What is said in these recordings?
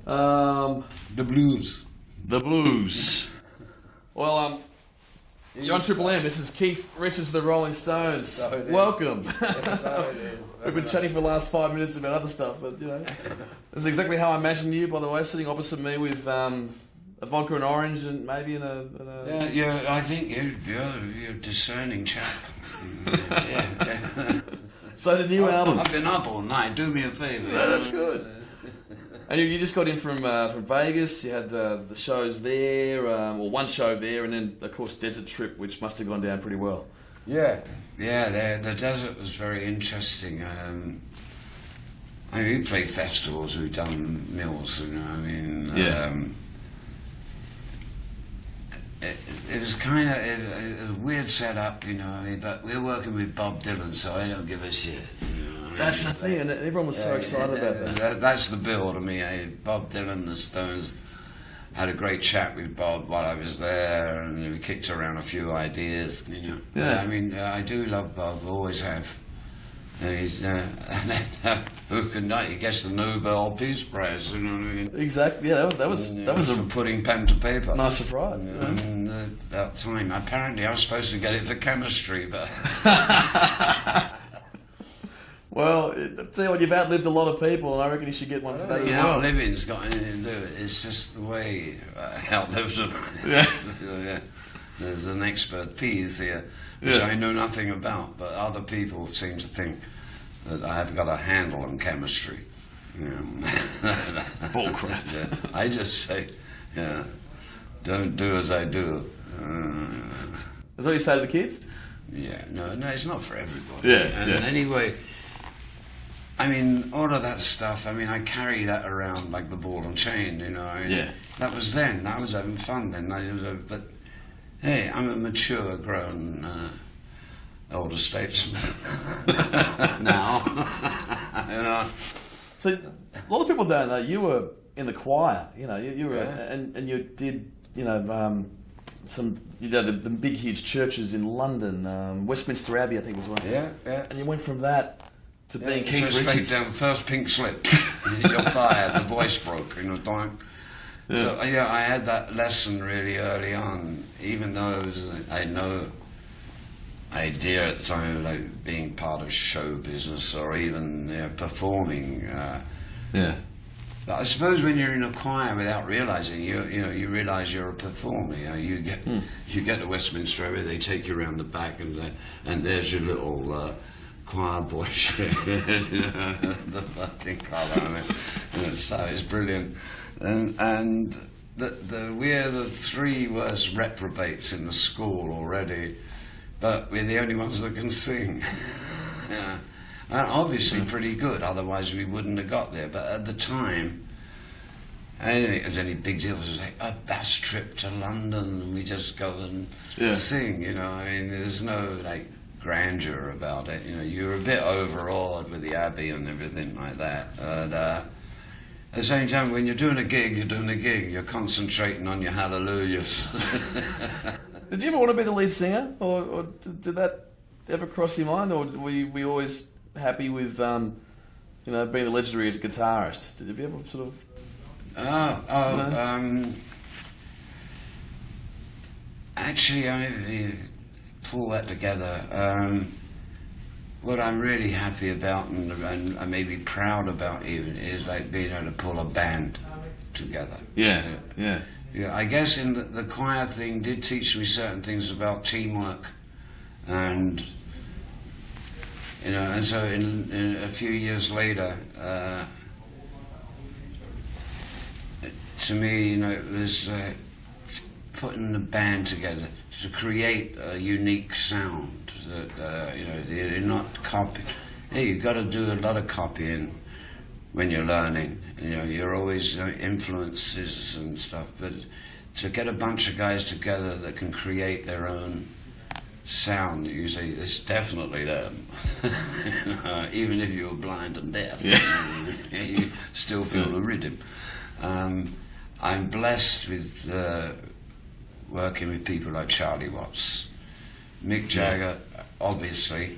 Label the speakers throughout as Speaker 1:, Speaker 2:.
Speaker 1: The blues.
Speaker 2: The blues. Well, you're on Triple M. This is Keith Richards of the Rolling Stones.
Speaker 1: So it is.
Speaker 2: Welcome.
Speaker 1: So it is.
Speaker 2: We've been chatting for the last 5 minutes about other stuff, but you know, this is exactly how I imagined you. By the way, sitting opposite me with a vodka and orange, and maybe in a.
Speaker 1: Yeah, I think you're a discerning chap. yeah.
Speaker 2: So the new album.
Speaker 1: I've been up all night. Do me a favour.
Speaker 2: Yeah, that's good. And you just got in from Vegas. You had the shows there, or one show there, and then of course Desert Trip, which must have gone down pretty well.
Speaker 1: Yeah. The desert was very interesting. I mean, we played festivals. We've done mills. You know, I mean.
Speaker 2: Yeah.
Speaker 1: It was kind of a weird setup, you know. I mean, but we're working with Bob Dylan, so I don't give a shit. You know?
Speaker 2: That's the thing, and everyone was so excited about that.
Speaker 1: That's the bill to me. Bob Dylan, the Stones, had a great chat with Bob while I was there, and we kicked around a few ideas. You know,
Speaker 2: yeah.
Speaker 1: I mean, I do love Bob, always have. He's who can not? He gets the Nobel Peace Prize. You know what I mean?
Speaker 2: Exactly. Yeah, that was
Speaker 1: for putting pen to paper.
Speaker 2: Nice surprise.
Speaker 1: About time. Apparently, I was supposed to get it for chemistry, but.
Speaker 2: Well, tell you what, you've outlived a lot of people, and I reckon you should get one for that as well.
Speaker 1: Outliving's got anything to do with it. It's just the way I outlived them.
Speaker 2: Yeah.
Speaker 1: Yeah. There's an expertise here, which I know nothing about, but other people seem to think that I have got a handle on chemistry.
Speaker 2: Bull crap.
Speaker 1: I just say, don't do as I do.
Speaker 2: Is that what you say to the kids?
Speaker 1: Yeah, no, it's not for everybody.
Speaker 2: Yeah.
Speaker 1: Anyway, I mean, all of that stuff, I mean, I carry that around like the ball and chain, you know. That was then. I was having fun then. But, hey, I'm a mature, grown, older statesman now. You know.
Speaker 2: So, a lot of people don't know, you were in the choir, you know, you were, and you did, you know, the big, huge churches in London, Westminster Abbey, I think was one.
Speaker 1: Yeah.
Speaker 2: And you went from that to being Keith
Speaker 1: Richards. Straight down the first pink slip. You're fired. The voice broke. You know, don't. Yeah. So I had that lesson really early on, even though I had no idea at the time of like being part of show business or even performing. But I suppose when you're in a choir without realizing, you realize you're a performer. You get to Westminster Abbey, they take you around the back, and there's your little choir boy. The fucking colour of it. So it's brilliant. And we're the three worst reprobates in the school already, but we're the only ones that can sing. And obviously pretty good, otherwise we wouldn't have got there. But at the time, I didn't think it was any big deal. It was like a bus trip to London, and we just go and sing, you know. I mean, there's no like grandeur about it, you know. You're a bit overawed with the Abbey and everything like that. But at the same time, when you're doing a gig, you're concentrating on your hallelujahs.
Speaker 2: Did you ever want to be the lead singer, or did that ever cross your mind, or were you always happy with, being the legendary as a guitarist? Did you ever sort of?
Speaker 1: Actually, I pull that together. What I'm really happy about and I may be proud about even is like being able to pull a band together.
Speaker 2: Yeah.
Speaker 1: I guess in the choir thing did teach me certain things about teamwork, and and so in a few years later, to me, it was putting the band together to create a unique sound that you're not copy. Hey, you've got to do a lot of copying when you're learning. You're always influences and stuff, but to get a bunch of guys together that can create their own sound, you say it's definitely them. Even if you're blind and deaf, you still feel the rhythm. I'm blessed with working with people like Charlie Watts, Mick Jagger, obviously,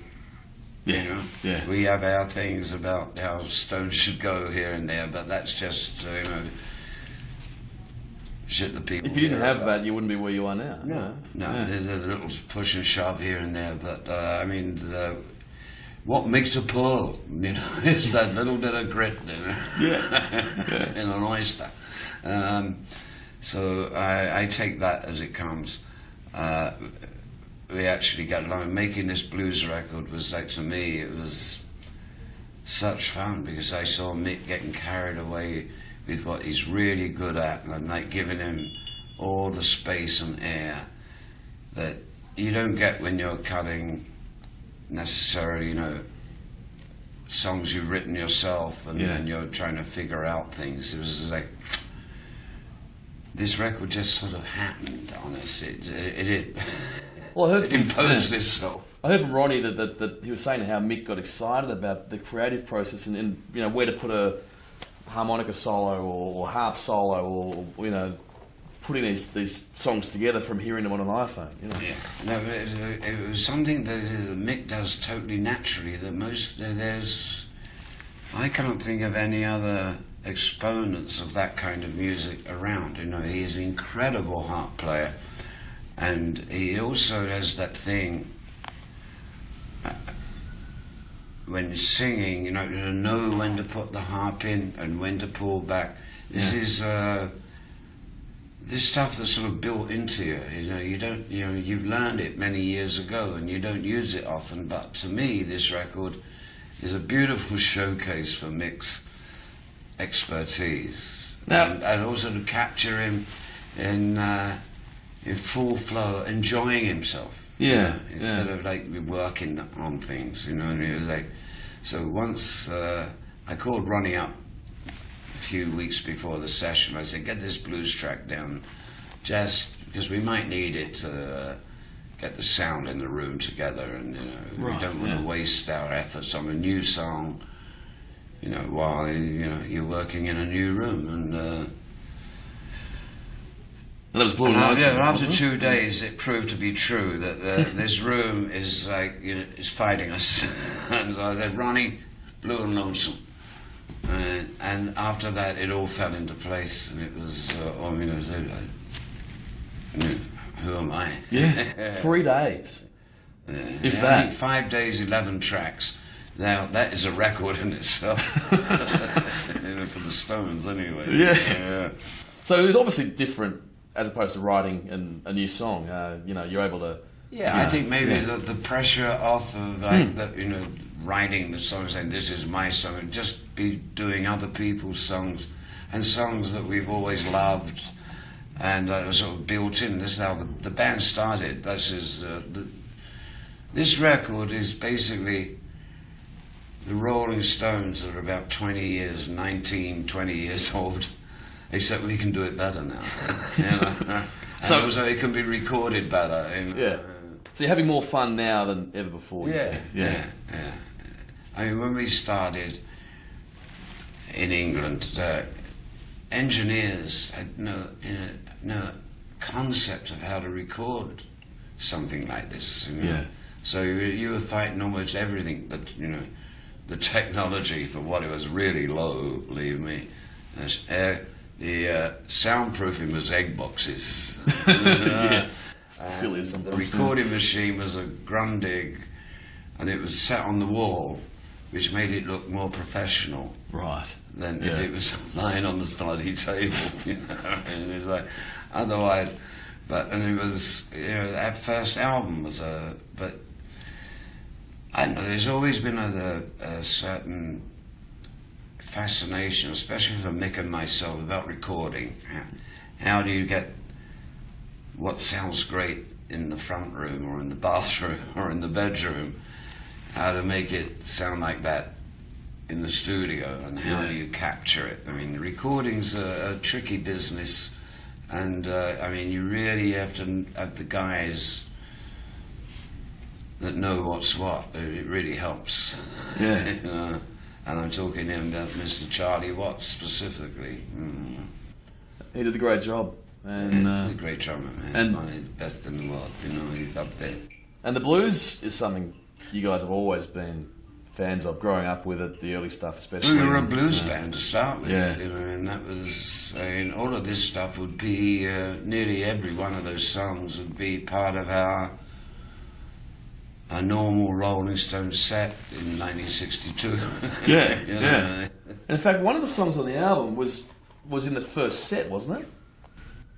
Speaker 2: Yeah.
Speaker 1: You know,
Speaker 2: Yeah.
Speaker 1: we have our things about how Stones should go here and there, but that's just shit that people.
Speaker 2: If you didn't
Speaker 1: hear
Speaker 2: have
Speaker 1: about.
Speaker 2: that, you wouldn't be where you are now.
Speaker 1: No.
Speaker 2: Yeah.
Speaker 1: There's a little push and shove here and there, but I mean, what makes a pearl? You know, it's that little bit of grit, you know, in an oyster. So I take that as it comes. We actually got along. Making this blues record was like, to me, it was such fun because I saw Mick getting carried away with what he's really good at, and like giving him all the space and air that you don't get when you're cutting necessarily, songs you've written yourself and you're trying to figure out things. It was like this record just sort of happened on us. It
Speaker 2: Well, I heard
Speaker 1: it imposed itself.
Speaker 2: I heard from Ronnie that he was saying how Mick got excited about the creative process and where to put a harmonica solo or harp solo or putting these songs together from hearing them on an iPhone.
Speaker 1: Yeah, no, it was something that Mick does totally naturally. I can't think of any other exponents of that kind of music around. He is an incredible harp player, and he also has that thing when singing, to know when to put the harp in and when to pull back. This is this stuff that's sort of built into you. You don't, you've learned it many years ago and you don't use it often. But to me, this record is a beautiful showcase for Mick's expertise, and also to capture him in full flow, enjoying himself. Instead of like working on things. And it was like, so once I called Ronnie up a few weeks before the session. I said, get this blues track down, just because we might need it to get the sound in the room together, and we don't want to waste our efforts on a new song, while you're working in a new room. And
Speaker 2: that was Blue and Lonesome.
Speaker 1: After 2 days, it proved to be true that this room is like is fighting us. And so I said, Ronnie, Blue and Lonesome. And after that, it all fell into place, and it was. Who am I?
Speaker 2: Yeah, 3 days. If
Speaker 1: I think 5 days, 11 tracks. Now that is a record in itself. For the Stones, anyway.
Speaker 2: Yeah. So it was obviously different as opposed to writing a new song. You're able to.
Speaker 1: Yeah, I think maybe the pressure off of writing the song, saying this is my song, and just be doing other people's songs and songs that we've always loved, and sort of built in. This is how the band started. This record is basically the Rolling Stones that are about 20 years old, except we can do it better now. So also it can be recorded better.
Speaker 2: So you're having more fun now than ever before.
Speaker 1: Yeah. I mean, when we started in England, engineers had no concept of how to record something like this. So you were fighting almost everything. That the technology for what it was really low. Believe me, the soundproofing was egg boxes.
Speaker 2: Still is.
Speaker 1: The recording machine was a Grundig, and it was set on the wall, which made it look more professional.
Speaker 2: Right.
Speaker 1: Than if it was lying on the bloody table, And it was like, otherwise, and it was, that first album was but I don't know, there's always been a certain fascination, especially for Mick and myself, about recording. How do you get what sounds great in the front room or in the bathroom or in the bedroom, how to make it sound like that in the studio, and how do you capture it? I mean, recording's a tricky business, and you really have to have the guys that know what's what. It really helps. And I'm talking about Mr. Charlie Watts specifically.
Speaker 2: He did a great job. And
Speaker 1: he did a great job, man. And one of the best in the world. He's up there.
Speaker 2: And the blues is something you guys have always been fans of growing up with it, the early stuff especially.
Speaker 1: We were a blues band to start with,
Speaker 2: Yeah.
Speaker 1: you know, and that was, all of this stuff would be, nearly every one of those songs would be part of a normal Rolling Stones set in 1962.
Speaker 2: Yeah,
Speaker 1: You know.
Speaker 2: yeah. And in fact, one of the songs on the album was in the first set, wasn't it?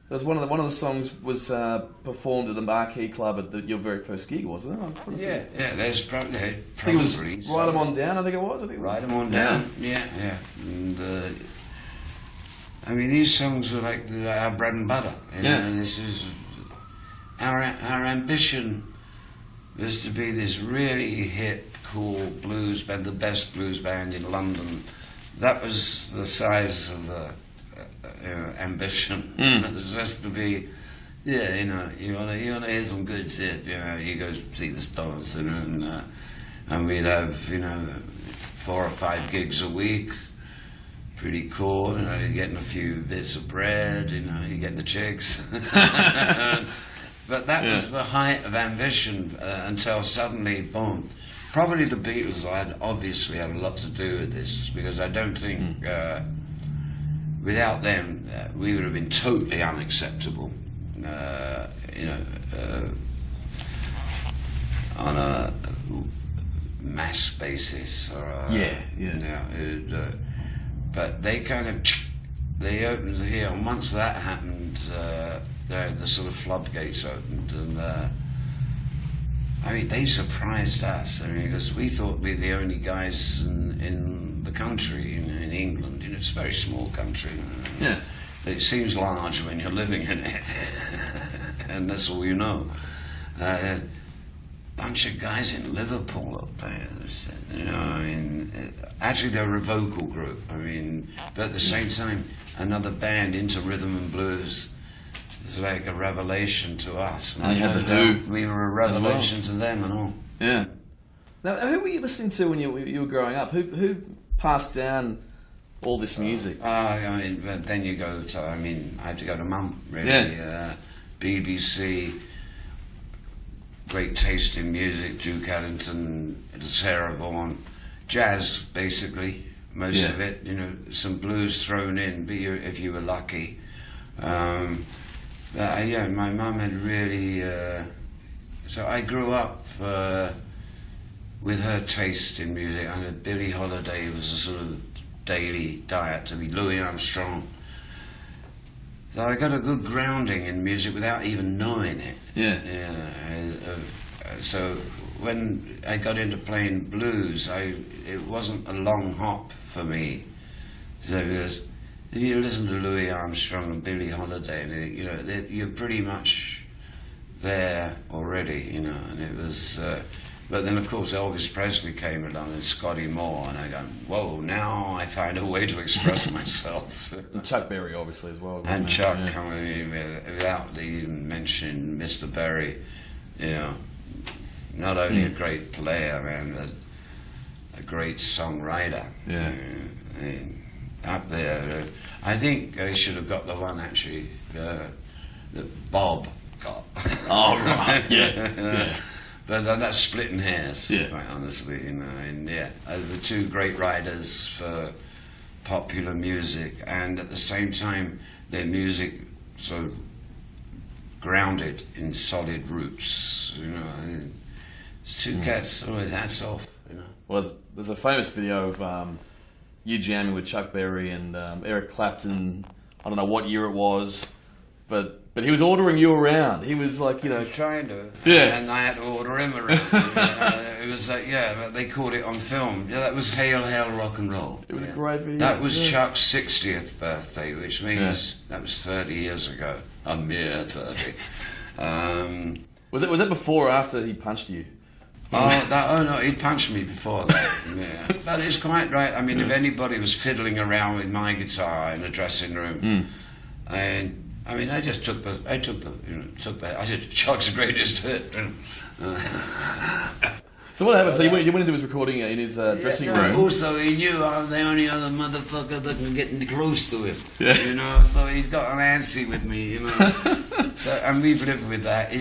Speaker 2: It was one of the songs was performed at the Marquee Club at your very first gig, wasn't it? I'm trying to think.
Speaker 1: Yeah, there's probably.
Speaker 2: I think it was Write 'Em On Down. I think it was.
Speaker 1: Write 'Em On Down. Yeah. And I mean, these songs were like our bread and butter. You know?
Speaker 2: Yeah.
Speaker 1: And this is our ambition was to be this really hip, cool blues band, the best blues band in London. That was the size of the ambition. It was just to be, you know, you want to hear some good shit. You know, you go see the Stones, you know, and we'd have, you know, 4 or 5 gigs a week. Pretty cool, you know. You're getting a few bits of bread, you know. You're getting the chicks. But that was the height of ambition until suddenly, boom. Probably the Beatles obviously had a lot to do with this, because I don't think without them we would have been totally unacceptable, you know, on a mass basis or you know, but they kind of opened here, and once that happened, the sort of floodgates opened, and I mean, they surprised us. I mean, because we thought we were the only guys in the country, in England. You know, it's a very small country.
Speaker 2: Yeah.
Speaker 1: It seems large when you're living in it, and that's all you know. Bunch of guys in Liverpool up there. You know, I mean, actually they're a vocal group. I mean, but at the same time, another band into rhythm and blues. It was like a revelation to us.
Speaker 2: And you had the Who.
Speaker 1: We were a revelation to them and all.
Speaker 2: Yeah. Now, who were you listening to when you were growing up? Who passed down all this music?
Speaker 1: I mean, but then you go to, I mean, I had to go to Mum, really.
Speaker 2: Yeah.
Speaker 1: BBC, great taste in music, Duke Ellington, Sarah Vaughan, jazz, basically, most of it, you know, some blues thrown in, but if you were lucky. Yeah, my mum had really, so I grew up with her taste in music. I know Billie Holiday was a sort of daily diet to me, Louis Armstrong. So I got a good grounding in music without even knowing it.
Speaker 2: Yeah.
Speaker 1: So when I got into playing blues, it wasn't a long hop for me. So because if you listen to Louis Armstrong and Billie Holiday, and you know, you're pretty much there already, you know. And it was, but then of course Elvis Presley came along and Scotty Moore, and I go, whoa! Now I find a way to express myself.
Speaker 2: And Chuck Berry, obviously, as well.
Speaker 1: And Chuck, coming in without even mentioning Mr. Berry, you know, not only a great player, man, but a great songwriter.
Speaker 2: Yeah.
Speaker 1: Up there, I think I should have got the one actually that Bob got.
Speaker 2: Oh right, yeah.
Speaker 1: But that's splitting hairs,
Speaker 2: Yeah.
Speaker 1: quite honestly, you know. And the two great writers for popular music, and at the same time, their music sort of grounded in solid roots, you know. It's two cats, always hats off, you know.
Speaker 2: Well, there's a famous video of you jamming with Chuck Berry and Eric Clapton. I don't know what year it was, but he was ordering you around. He was like, you know,
Speaker 1: I was trying to,
Speaker 2: Yeah.
Speaker 1: and I had to order him around. You know, it was like, but they caught it on film. Yeah, that was Hail, Hail, Rock and Roll.
Speaker 2: it was a great video.
Speaker 1: That was Chuck's 60th birthday, which means that was 30 years ago. A mere 30.
Speaker 2: Was it before or after he punched you?
Speaker 1: Oh no, he punched me before that. Yeah. But it's quite right. I mean, if anybody was fiddling around with my guitar in the dressing room, and I mean, I took the, I said, Chuck's greatest hit.
Speaker 2: So what happened? So you went into his recording in his dressing room.
Speaker 1: Also, he knew I'm the only other motherfucker that can get close to him.
Speaker 2: Yeah.
Speaker 1: You know, so he's got an antsy with me, you know. And we've lived with that.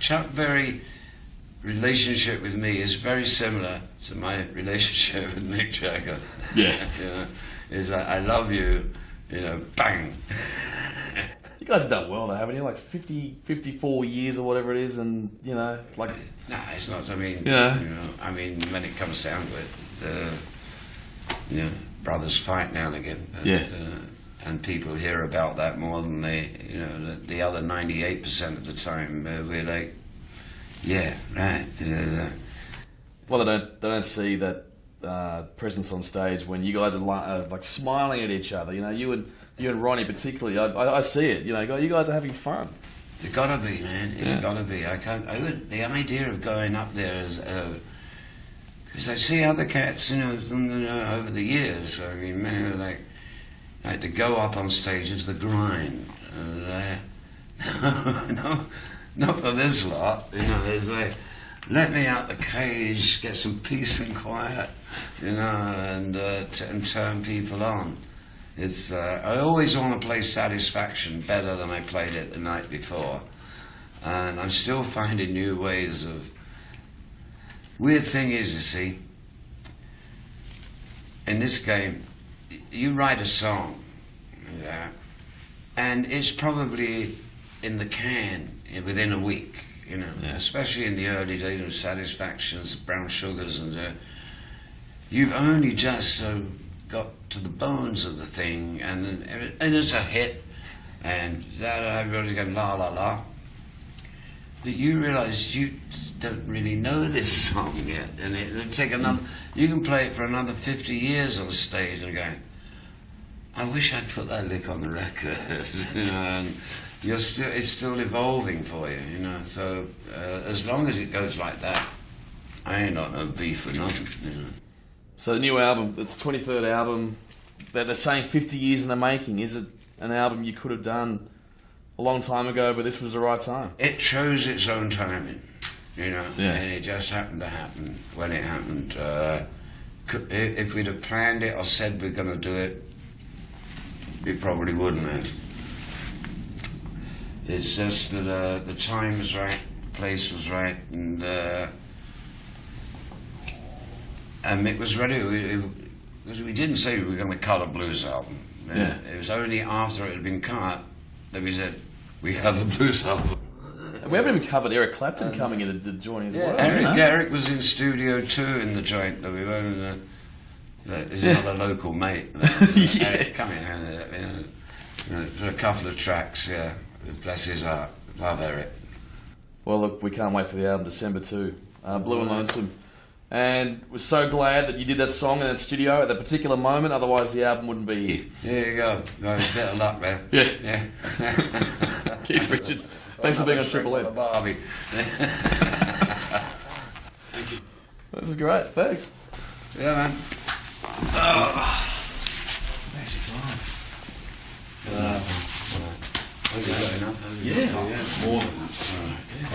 Speaker 1: Chuck Berry relationship with me is very similar to my relationship with Mick Jagger.
Speaker 2: Yeah.
Speaker 1: You know, is that I love you, you know, bang.
Speaker 2: You guys have done well though, haven't you? Like 54 years or whatever it is, and you know, like...
Speaker 1: No, it's not, I mean,
Speaker 2: Yeah.
Speaker 1: you know, I mean, when it comes down to it, you know, brothers fight now and again.
Speaker 2: Yeah.
Speaker 1: And people hear about that more than they, you know, the other 98% of the time, we're like, yeah, right.
Speaker 2: Well, they don't see that presence on stage when you guys are like smiling at each other. You know, you and Ronnie particularly. I see it. You know, you guys are having fun.
Speaker 1: It's gotta be, man. It's gotta be. The idea of going up there is, because I see other cats, you know, over the years. I mean, many are like to go up on stage is the grind. No, not for this lot. You know, it's like, let me out the cage, get some peace and quiet, you know, and turn people on. It's I always want to play Satisfaction better than I played it the night before, and I'm still finding new ways of. Weird thing is, you see, in this game, you write a song, yeah, and it's probably in the can within a week, you know, especially in the early days of Satisfactions, Brown Sugars, and you've only just got to the bones of the thing, and it's a hit, and everybody's going la la la. But you realise you don't really know this song yet, and it'll take another. You can play it for another 50 years on stage and go, I wish I'd put that lick on the record, you know. And it's still evolving for you, you know. So as long as it goes like that, I ain't got no beef with nothing, you know.
Speaker 2: So the new album, it's the 23rd album. They're saying 50 years in the making. Is it an album you could have done a long time ago, but this was the right time?
Speaker 1: It chose its own timing, you know,
Speaker 2: Yeah.
Speaker 1: and it just happened to happen when it happened. If we'd have planned it or said we're going to do it, we probably wouldn't have. It's just that the time was right, the place was right, and Mick was ready. We didn't say we were going to cut a blues album.
Speaker 2: Yeah.
Speaker 1: It was only after it had been cut that we said, we have a blues album.
Speaker 2: And we haven't even covered Eric Clapton coming in to join as well.
Speaker 1: Eric was in Studio 2 in the joint that we were in. He's another local mate. Eric, come in, for a couple of tracks, yeah. Bless his heart. Love Eric.
Speaker 2: Well, look, we can't wait for the album December 2, Blue and Lonesome. And we're so glad that you did that song in that studio at that particular moment, otherwise the album wouldn't be here.
Speaker 1: There you go. No, a bit of luck there.
Speaker 2: Yeah. Keith Richards, thanks for being on Triple M.
Speaker 1: Barbie.
Speaker 2: Thank you. This is great, thanks.
Speaker 1: Yeah, man.
Speaker 2: Thanks for your time.
Speaker 1: Yeah.
Speaker 2: More than that.